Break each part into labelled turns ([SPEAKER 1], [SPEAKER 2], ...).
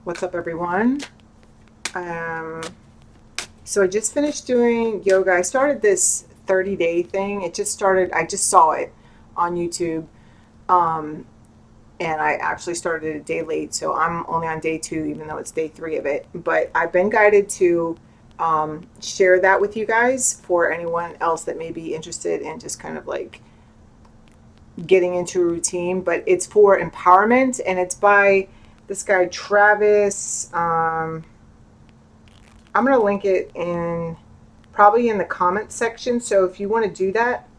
[SPEAKER 1] What's up, everyone? Um, so I just finished doing yoga. I started this 30-day thing. It just started, I just saw it on YouTube. Um, and I actually started a day late. So I'm only on day 2, even though it's day 3 of it. But I've been guided to share that with you guys for anyone else that may be interested in just kind of like getting into a routine. But it's for empowerment, and it's by this guy, Travis. I'm going to link it in probably in the comments section. So if you want to do that,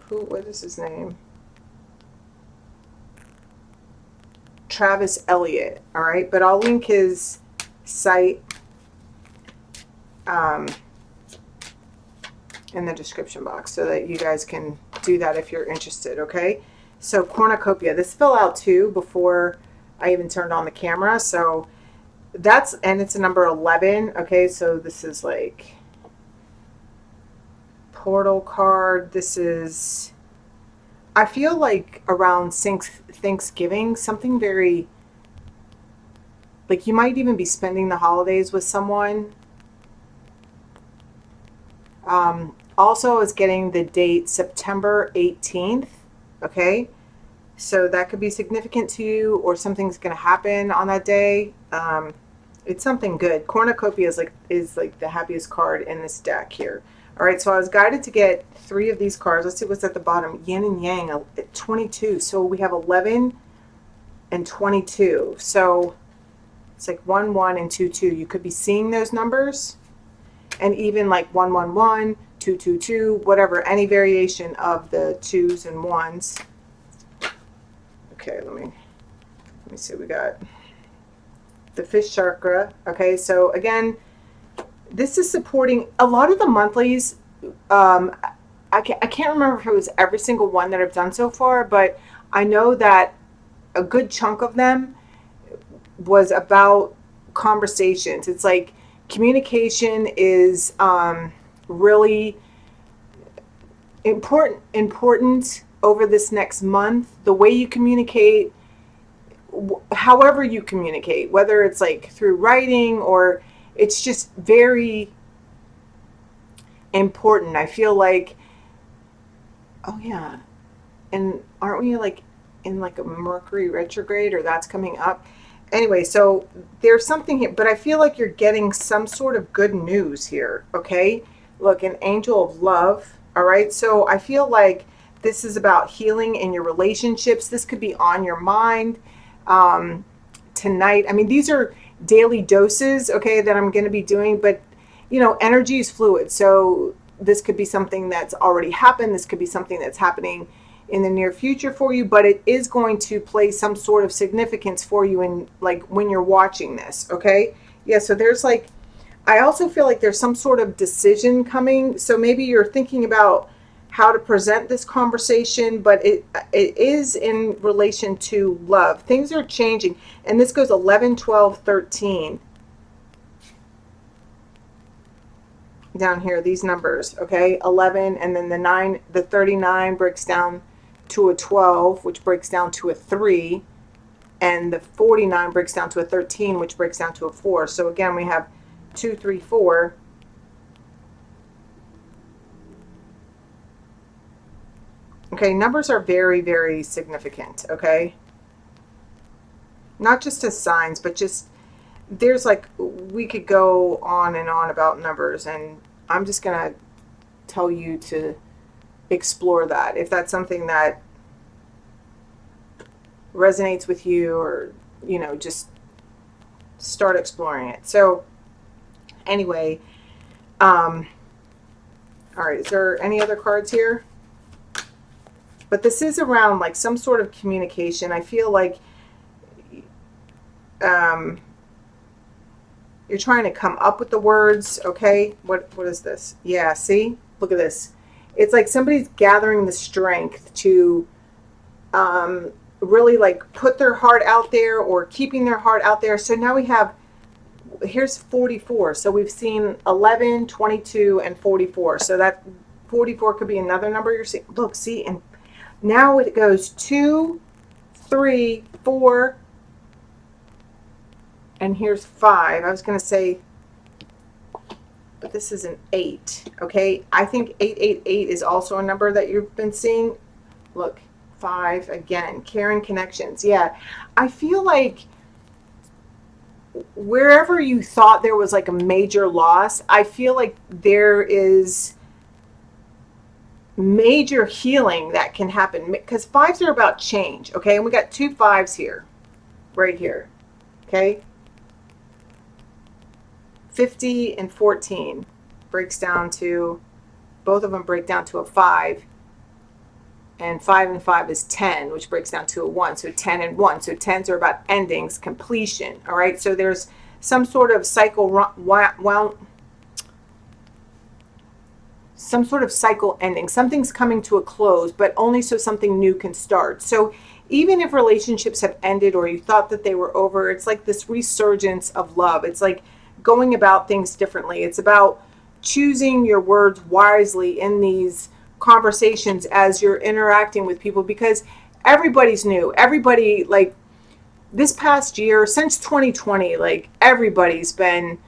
[SPEAKER 1] what is his name? Travis Elliott. All right. But I'll link his site um, in the description box so that you guys can do that if you're interested. Okay. So cornucopia, this fell out too before I even turned on the camera. So and it's a number 11. Okay. So this is like portal card. This is, I feel like around Thanksgiving, something very, like you might even be spending the holidays with someone. Also, is getting the date September 18th. Okay. So that could be significant to you, or something's going to happen on that day. It's something good. Cornucopia is like the happiest card in this deck here. All right, so I was guided to get 3 of these cards. Let's see what's at the bottom. Yin and Yang at 22. So we have 11 and 22. So it's like 1, 1, and 2, 2. You could be seeing those numbers, and even like 1, 1, 1, 2, 2, 2, whatever, any variation of the 2s and 1s. Okay, let me see. We got the fish chakra. Okay, so again, this is supporting a lot of the monthlies. I can't remember if it was every single one that I've done so far, but I know that a good chunk of them was about conversations. It's like communication is really important over this next month. The way you communicate, however you communicate, whether it's like through writing or it's just very important. I feel like, oh yeah, and aren't we like in like a Mercury retrograde, or that's coming up? Anyway, so there's something here, but I feel like you're getting some sort of good news here. Okay, look, an angel of love. All right, so I feel like this is about healing in your relationships. This could be on your mind tonight. I mean, these are daily doses, okay, that I'm going to be doing, but energy is fluid. So this could be something that's already happened. This could be something that's happening in the near future for you, but it is going to play some sort of significance for you in like when you're watching this. Okay. Yeah. So there's like, I also feel like there's some sort of decision coming. So maybe you're thinking about how to present this conversation, but it is in relation to love. Things are changing. And this goes 11, 12, 13. Down here, these numbers, okay? 11, and then the 39 breaks down to a 12, which breaks down to a 3. And the 49 breaks down to a 13, which breaks down to a 4. So again, we have 2, 3, 4. Okay, numbers are very, very significant, okay? Not just as signs, but just there's like, we could go on and on about numbers, and I'm just going to tell you to explore that. If that's something that resonates with you, or, just start exploring it. So anyway, all right, is there any other cards here? But this is around like some sort of communication. I feel like you're trying to come up with the words. Okay, what is this? Yeah, see, look at this. It's like somebody's gathering the strength to really like put their heart out there, or keeping their heart out there. So now here's 44. So we've seen 11, 22, and 44. So that 44 could be another number you're seeing. Look, see, and now it goes 2, 3, 4, and here's 5. I was going to say, but this is an 8. Okay, I think 888 is also a number that you've been seeing. Look, 5 again, caring connections. Yeah, I feel like wherever you thought there was like a major loss, I feel like there is major healing that can happen, because fives are about change. Okay, and we got 2 5s here, right here. Okay, 50 and 14 breaks down to, both of them break down to a 5, and 5 and 5 is 10, which breaks down to a 1. So 10 and 1. So 10s are about endings, completion. All right, so there's some sort of some sort of cycle ending. Something's coming to a close, but only so something new can start. So even if relationships have ended or you thought that they were over, it's like this resurgence of love. It's like going about things differently. It's about choosing your words wisely in these conversations as you're interacting with people, because everybody's new. Everybody, like, this past year, since 2020, like, everybody's been,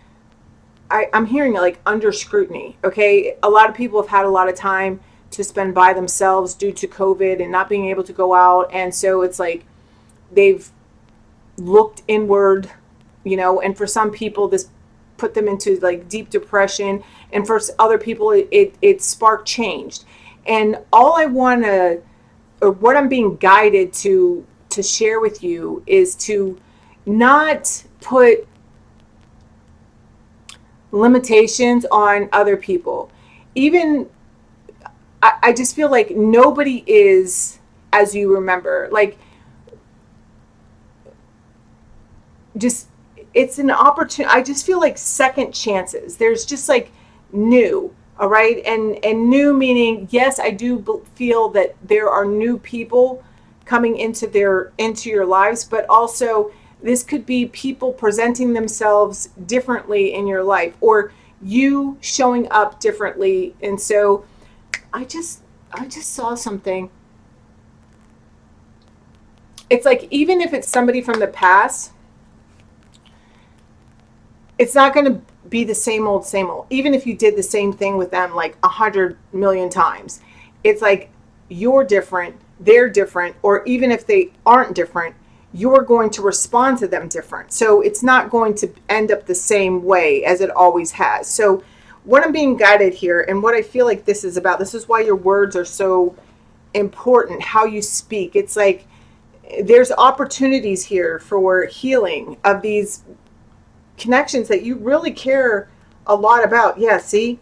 [SPEAKER 1] I'm hearing it, like, under scrutiny. Okay, a lot of people have had a lot of time to spend by themselves due to COVID and not being able to go out, and so it's like they've looked inward, and for some people this put them into like deep depression, and for other people it sparked change. And all I want to, or what I'm being guided to share with you, is to not put limitations on other people. Even I just feel like nobody is as you remember. Like, just, it's an opportunity. I just feel like second chances. There's just like new, all right? And new meaning, yes, I do feel that there are new people coming into your lives, but also this could be people presenting themselves differently in your life, or you showing up differently. And so I just saw something. It's like, even if it's somebody from the past, it's not going to be the same old, same old. Even if you did the same thing with them like 100 million times, it's like you're different, they're different, or even if they aren't different, you're going to respond to them different. So it's not going to end up the same way as it always has. So what I'm being guided here, and what I feel like this is about, this is why your words are so important, how you speak. It's like there's opportunities here for healing of these connections that you really care a lot about. Yeah, see,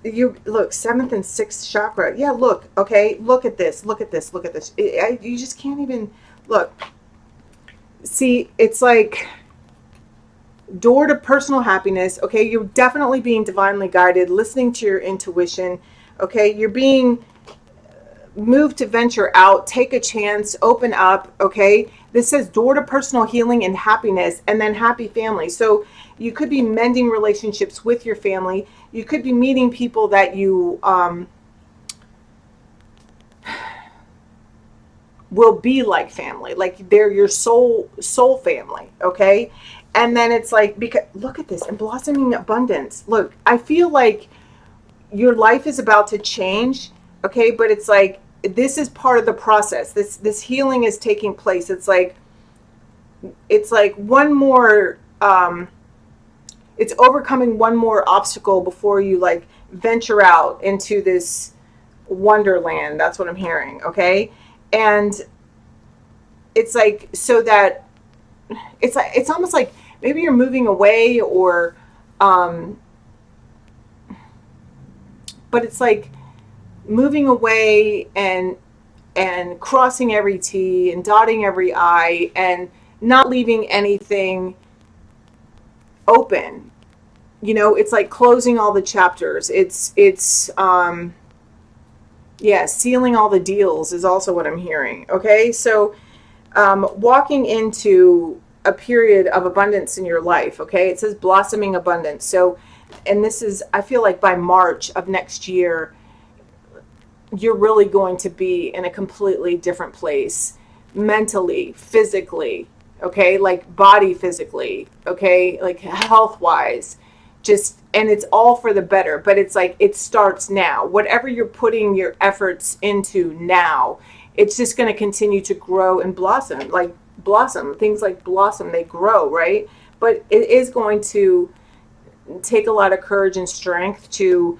[SPEAKER 1] you look, 7th and 6th chakra. Yeah, look, okay, look at this, look at this, look at this. You just can't even look. See, it's like door to personal happiness. Okay, you're definitely being divinely guided, listening to your intuition. Okay, you're being moved to venture out, take a chance, open up. Okay, this says door to personal healing and happiness, and then happy family. So you could be mending relationships with your family. You could be meeting people that you will be like family, like they're your soul family. Okay, and then it's like, because look at this, and blossoming abundance. Look, I feel like your life is about to change. Okay, but it's like this is part of the process. This healing is taking place. It's like one more it's overcoming one more obstacle before you like venture out into this wonderland. That's what I'm hearing. Okay, and it's like, so that it's like, it's almost like maybe you're moving away, or but it's like moving away and crossing every T and dotting every I, and not leaving anything open. It's like closing all the chapters. It's yeah, sealing all the deals is also what I'm hearing. Okay, so walking into a period of abundance in your life. Okay, it says blossoming abundance. So, and this is, I feel like by March of next year, you're really going to be in a completely different place. mentally, physically, okay, like body physically, okay, like health wise, just, and it's all for the better. But it's like it starts now. Whatever you're putting your efforts into now, it's just going to continue to grow and blossom. Like blossom, things like blossom, they grow, right? But it is going to take a lot of courage and strength to,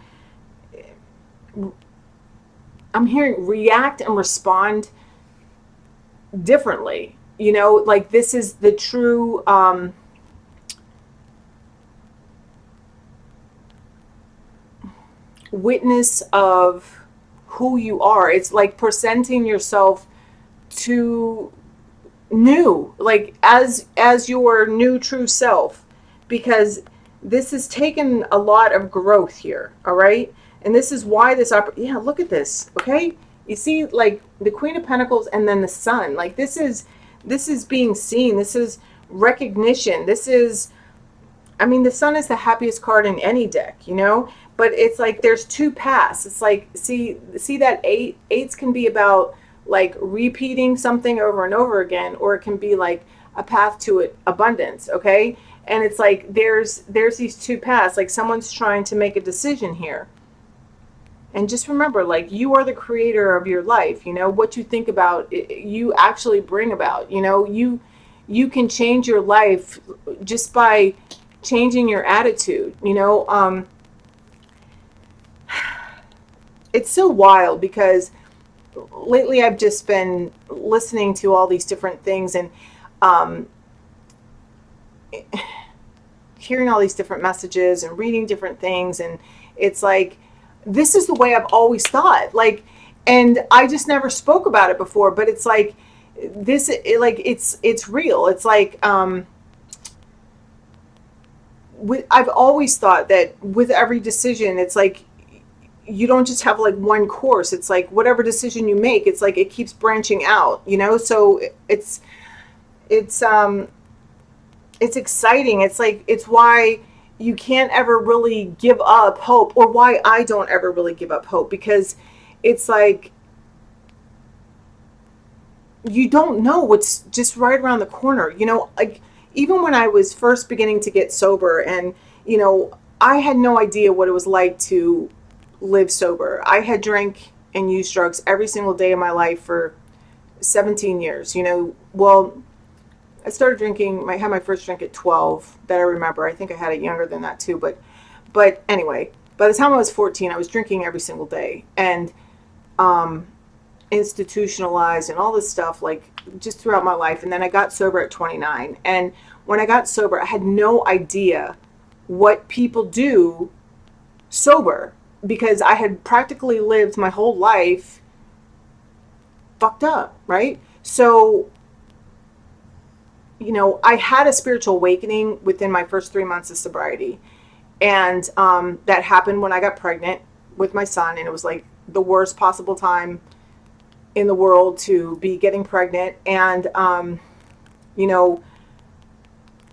[SPEAKER 1] I'm hearing, react and respond differently. You know, like this is the true witness of who you are. It's like presenting yourself to new, like as your new true self, because this has taken a lot of growth here. All right, and this is why yeah, look at this. Okay, you see, like the Queen of Pentacles and then the Sun. Like this is being seen. This is recognition. This is, I mean, the Sun is the happiest card in any deck, you know? But it's like there's two paths. It's like, see that eights can be about like repeating something over and over again, or it can be like a path to it, abundance, okay? And it's like there's these two paths. Like someone's trying to make a decision here. And just remember, like, you are the creator of your life. You know, what you think about, you actually bring about. You know, you can change your life just by changing your attitude. You know, it's so wild because lately I've just been listening to all these different things and hearing all these different messages and reading different things, and it's like, this is the way I've always thought. Like, and I just never spoke about it before, but it's like this, like it's real. It's like I've always thought that with every decision, it's like you don't just have like one course. It's like whatever decision you make, it's like it keeps branching out, you know? So it's it's exciting. It's like, it's why you can't ever really give up hope, or why I don't ever really give up hope, because it's like you don't know what's just right around the corner. You know, like even when I was first beginning to get sober, and you know, I had no idea what it was like to live sober. I had drank and used drugs every single day of my life for 17 years. You know, well, I started drinking, I had my first drink at 12 that I remember. I think I had it younger than that too. But anyway, by the time I was 14, I was drinking every single day, and institutionalized and all this stuff, like just throughout my life. And then I got sober at 29. And when I got sober, I had no idea what people do sober, because I had practically lived my whole life fucked up, right? So, you know, I had a spiritual awakening within my first 3 months of sobriety. And that happened when I got pregnant with my son. And it was like the worst possible time in the world to be getting pregnant. And, you know,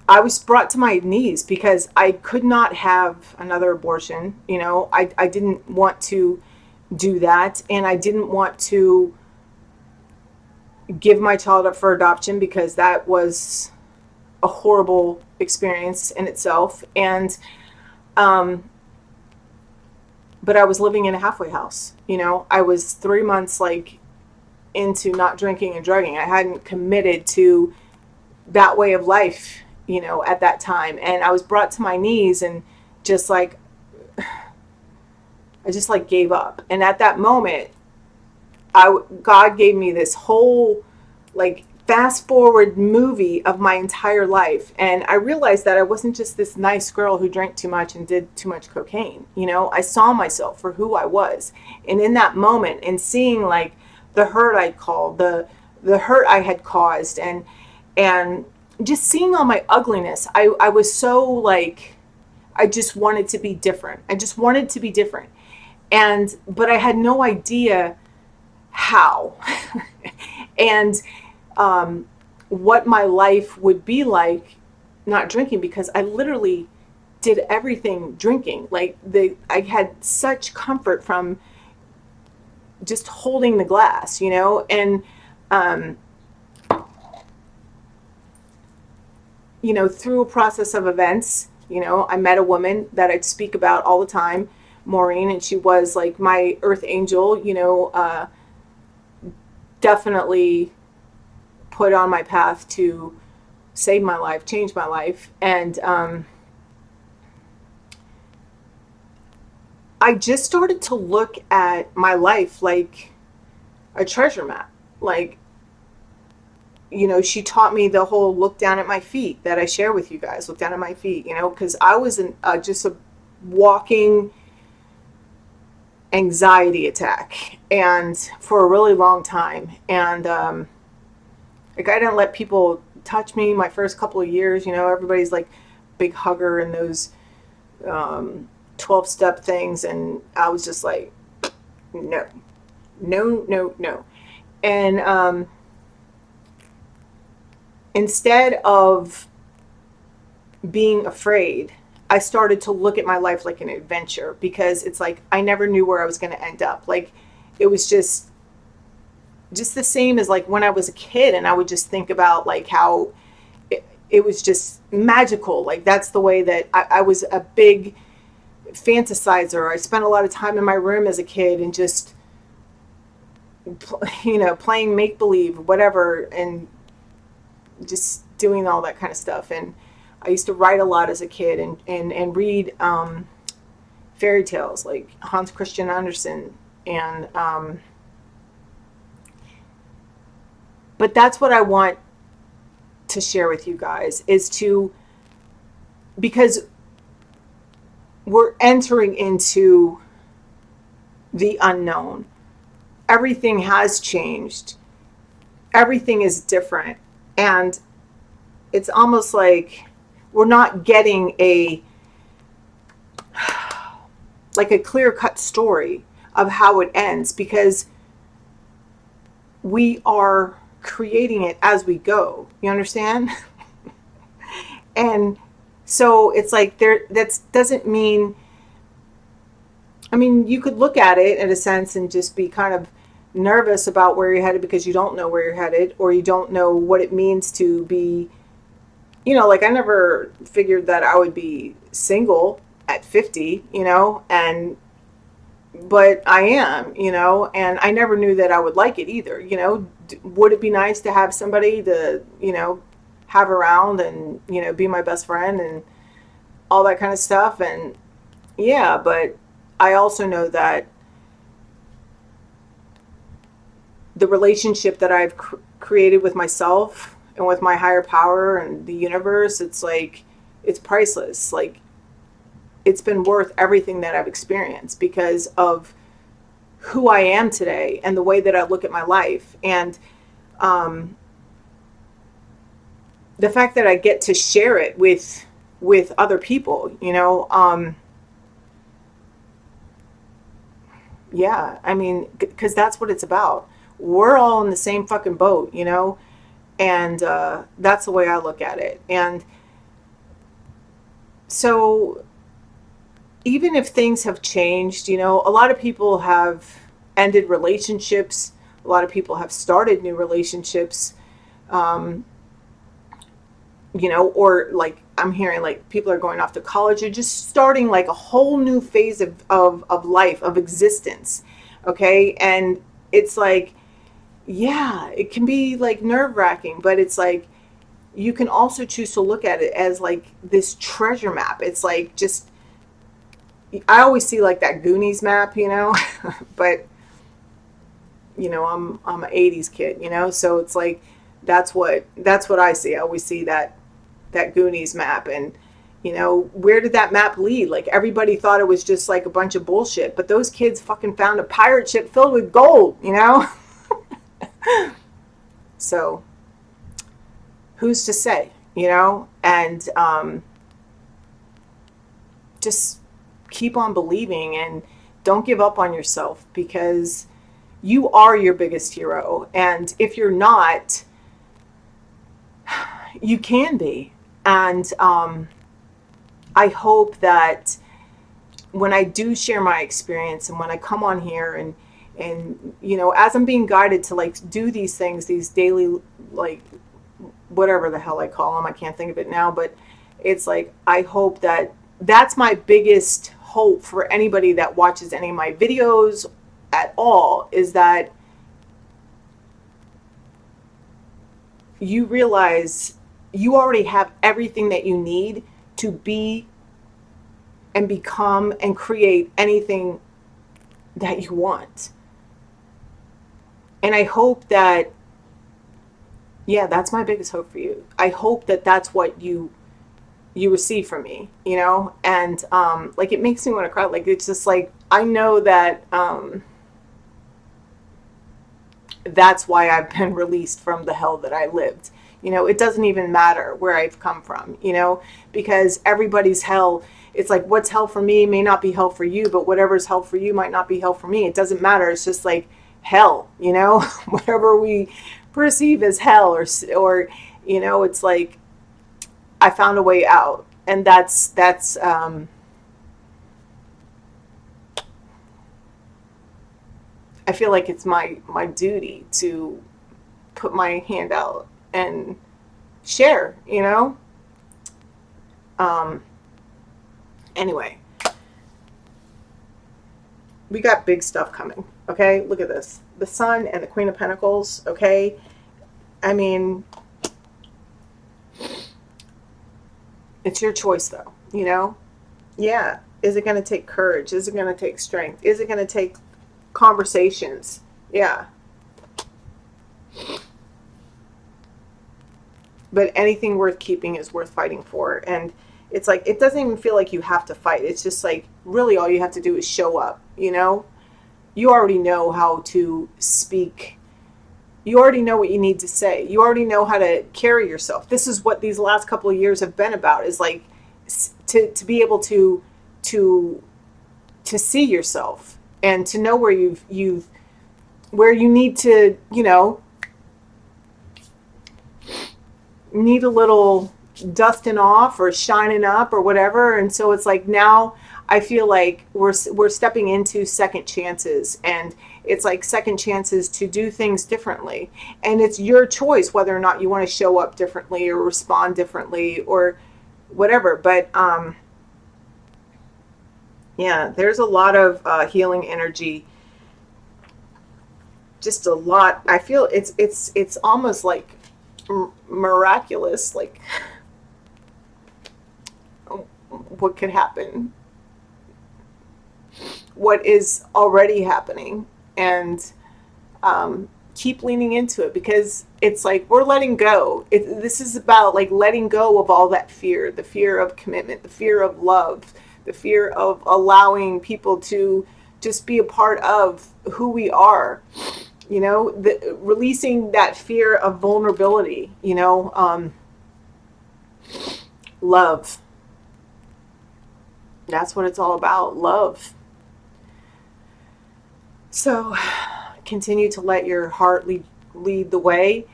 [SPEAKER 1] I was brought to my knees because I could not have another abortion. You know, I didn't want to do that. And I didn't want to give my child up for adoption, because that was a horrible experience in itself. And but I was living in a halfway house. You know, I was 3 months like into not drinking and drugging. I hadn't committed to that way of life, you know, at that time. And I was brought to my knees and just like, I just like gave up. And at that moment, God gave me this whole like fast forward movie of my entire life. And I realized that I wasn't just this nice girl who drank too much and did too much cocaine. You know, I saw myself for who I was. And in that moment, and seeing like the hurt I'd called, the hurt I had caused, and just seeing all my ugliness, I was so like, I just wanted to be different. I just wanted to be different. But I had no idea how and what my life would be like not drinking, because I literally did everything drinking. Like I had such comfort from just holding the glass, you know, and through a process of events, I met a woman that I'd speak about all the time, Maureen, and she was like my earth angel, definitely put on my path to save my life, change my life. And I just started to look at my life like a treasure map. Like, she taught me the whole look down at my feet that I share with you guys. Look down at my feet, because I was just a walking anxiety attack, and for a really long time. And like, I didn't let people touch me my first couple of years. Everybody's like big hugger and those 12-step things, and I was just like, no, no, no, no. And instead of being afraid, I started to look at my life like an adventure, because it's like I never knew where I was going to end up. Like, it was just the same as like when I was a kid, and I would just think about like how it was just magical. Like, that's the way that I was a big fantasizer. I spent a lot of time in my room as a kid and just playing make believe, whatever, and just doing all that kind of stuff. And I used to write a lot as a kid, and read fairy tales like Hans Christian Andersen. And but that's what I want to share with you guys, is because we're entering into the unknown. Everything has changed. Everything is different. And it's almost like we're not getting a clear-cut story of how it ends, because we are creating it as we go. You understand? And so it's like that doesn't mean, you could look at it in a sense and just be kind of nervous about where you're headed, because you don't know where you're headed, or you don't know what it means to be, like I never figured that I would be single at 50, but I am, and I never knew that I would like it either. Would it be nice to have somebody to, have around and, be my best friend and all that kind of stuff? And yeah, but I also know that the relationship that I've created with myself and with my higher power and the universe, it's like, it's priceless. Like, it's been worth everything that I've experienced, because of who I am today and the way that I look at my life. And the fact that I get to share it with other people, yeah, because that's what it's about. We're all in the same fucking boat, and that's the way I look at it. And so even if things have changed, a lot of people have ended relationships. A lot of people have started new relationships, or like I'm hearing like people are going off to college or just starting like a whole new phase of life, of existence. Okay. And it's like, yeah, it can be like nerve wracking, but it's like, you can also choose to look at it as like this treasure map. It's like, just, I always see like that Goonies map, but I'm an 80s kid, so it's like, that's what I see. I always see that Goonies map. And where did that map lead? Like, everybody thought it was just like a bunch of bullshit, but those kids fucking found a pirate ship filled with gold, So who's to say, and just keep on believing and don't give up on yourself, because you are your biggest hero. And if you're not, you can be. And I hope that when I do share my experience, and when I come on here and as I'm being guided to like do these things, these daily like whatever the hell I call them. I can't think of it now, but it's like, I hope that that's my biggest hope for anybody that watches any of my videos at all, is that you realize you already have everything that you need to be and become and create anything that you want. And I hope that, yeah, that's my biggest hope for you. I hope that that's what you receive from me, you know? And like, it makes me want to cry. Like, it's just like, I know that that's why I've been released from the hell that I lived. You know, it doesn't even matter where I've come from, you know, because everybody's hell, it's like, what's hell for me may not be hell for you, but whatever's hell for you might not be hell for me. It doesn't matter. It's just like hell, you know, whatever we perceive as hell, or, you know, it's like, I found a way out. And that's, I feel like it's my duty to put my hand out and share, you know? Anyway, we got big stuff coming, okay? Look at this. The Sun and the Queen of Pentacles, okay? I mean, it's your choice, though, you know? Yeah. Is it going to take courage? Is it going to take strength? Is it going to take conversations? Yeah. But anything worth keeping is worth fighting for. And it's like, it doesn't even feel like you have to fight. It's just like, really all you have to do is show up, you know? You already know how to speak. You already know what you need to say. You already know how to carry yourself. This is what these last couple of years have been about, is like to be able to see yourself and to know where where you need to, you know, need a little dusting off or shining up or whatever. And so it's like, now I feel like we're stepping into second chances, and it's like second chances to do things differently. And it's your choice whether or not you want to show up differently or respond differently or whatever. But yeah, there's a lot of healing energy. Just a lot. I feel it's almost like miraculous, like what could happen, what is already happening. And keep leaning into it, because it's like we're letting go. This is about like letting go of all that fear, the fear of commitment, the fear of love, the fear of allowing people to just be a part of who we are. You know, releasing that fear of vulnerability, you know, love. That's what it's all about, love. So continue to let your heart lead the way.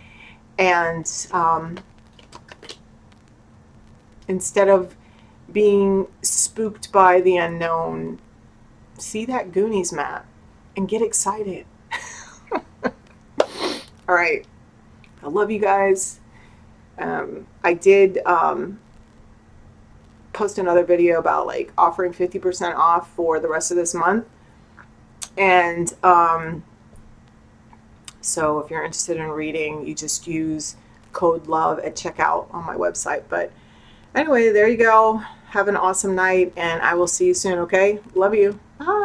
[SPEAKER 1] And instead of being spooked by the unknown, see that Goonies map and get excited. All right. I love you guys. I did post another video about like offering 50% off for the rest of this month. And so if you're interested in reading, you just use code LOVE at checkout on my website. But anyway, there you go. Have an awesome night, and I will see you soon, okay? Love you. Bye.